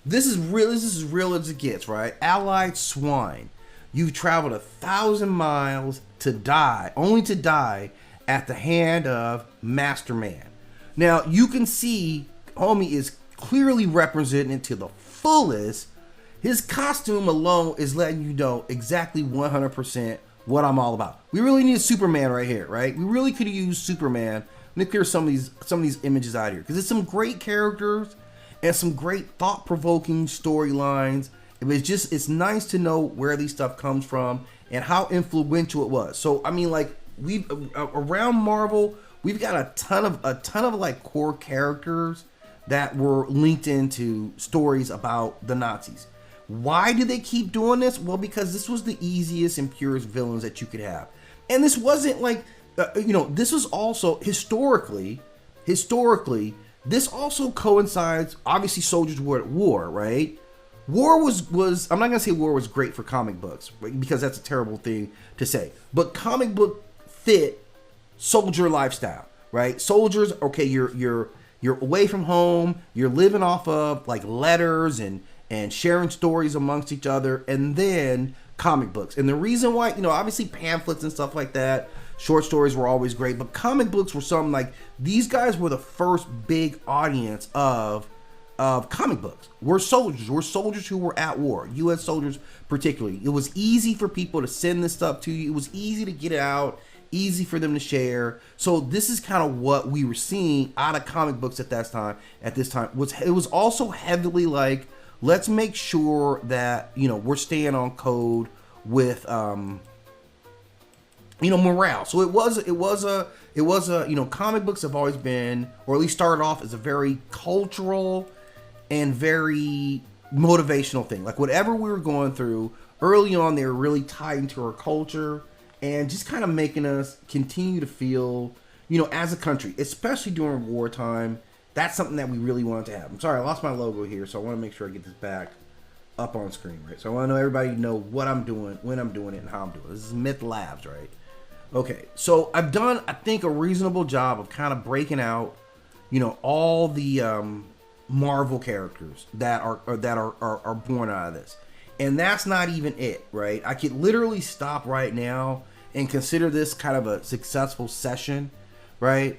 This is real. This is as real as it gets, right? Allied swine. You've traveled 1,000 miles to die, only to die at the hand of Master Man. Now you can see, homie is clearly represented to the fullest. His costume alone is letting you know exactly 100% what I'm all about. We really need a Superman right here, right? We really could have used Superman. Let me clear some of these images out here because it's some great characters and some great thought-provoking storylines. It's nice to know where these stuff comes from and how influential it was. So I mean, like we around Marvel, we've got a ton of like core characters that were linked into stories about the Nazis. Why do they keep doing this? Well, because this was the easiest and purest villains that you could have, and this wasn't like this was also historically. This also coincides. Obviously, soldiers were at war, right? War was I'm not gonna say war was great for comic books, right? Because that's a terrible thing to say. But comic book fit soldier lifestyle, right? Soldiers, okay, you're away from home, you're living off of like letters and sharing stories amongst each other, and then comic books. And the reason why, obviously pamphlets and stuff like that, short stories were always great, but comic books were something like these guys were the first big audience of comic books. We're soldiers who were at war, U.S. soldiers particularly. It was easy for people to send this stuff to you. It was easy to get it out, easy for them to share. So this is kind of what we were seeing out of comic books at this time. It was also heavily like, let's make sure that we're staying on code with morale. So it was a comic books have always been, or at least started off as a very cultural and very motivational thing. Like whatever we were going through early on, they were really tied into our culture and just kind of making us continue to feel, as a country, especially during wartime. That's something that we really wanted to have. I'm sorry, I lost my logo here, so I want to make sure I get this back up on screen, right? So I want to know everybody know what I'm doing, when I'm doing it, and how I'm doing it. This is Myth Labs, right? Okay, so I've done, I think, a reasonable job of kind of breaking out, all the Marvel characters that are born out of this, and that's not even it, right? I could literally stop right now and consider this kind of a successful session, right?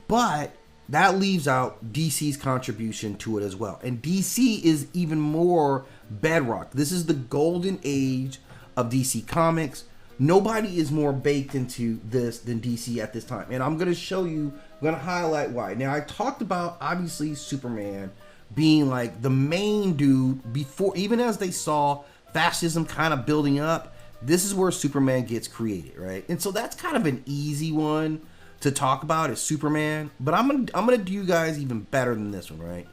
But that leaves out DC's contribution to it as well, and DC is even more bedrock. This is the golden age of DC Comics. Nobody is more baked into this than DC at this time. And I'm going to show you, I'm going to highlight why. Now, I talked about, obviously, Superman being like the main dude before, even as they saw fascism kind of building up, this is where Superman gets created, right? And so that's kind of an easy one to talk about is Superman. But I'm gonna do you guys even better than this one, right?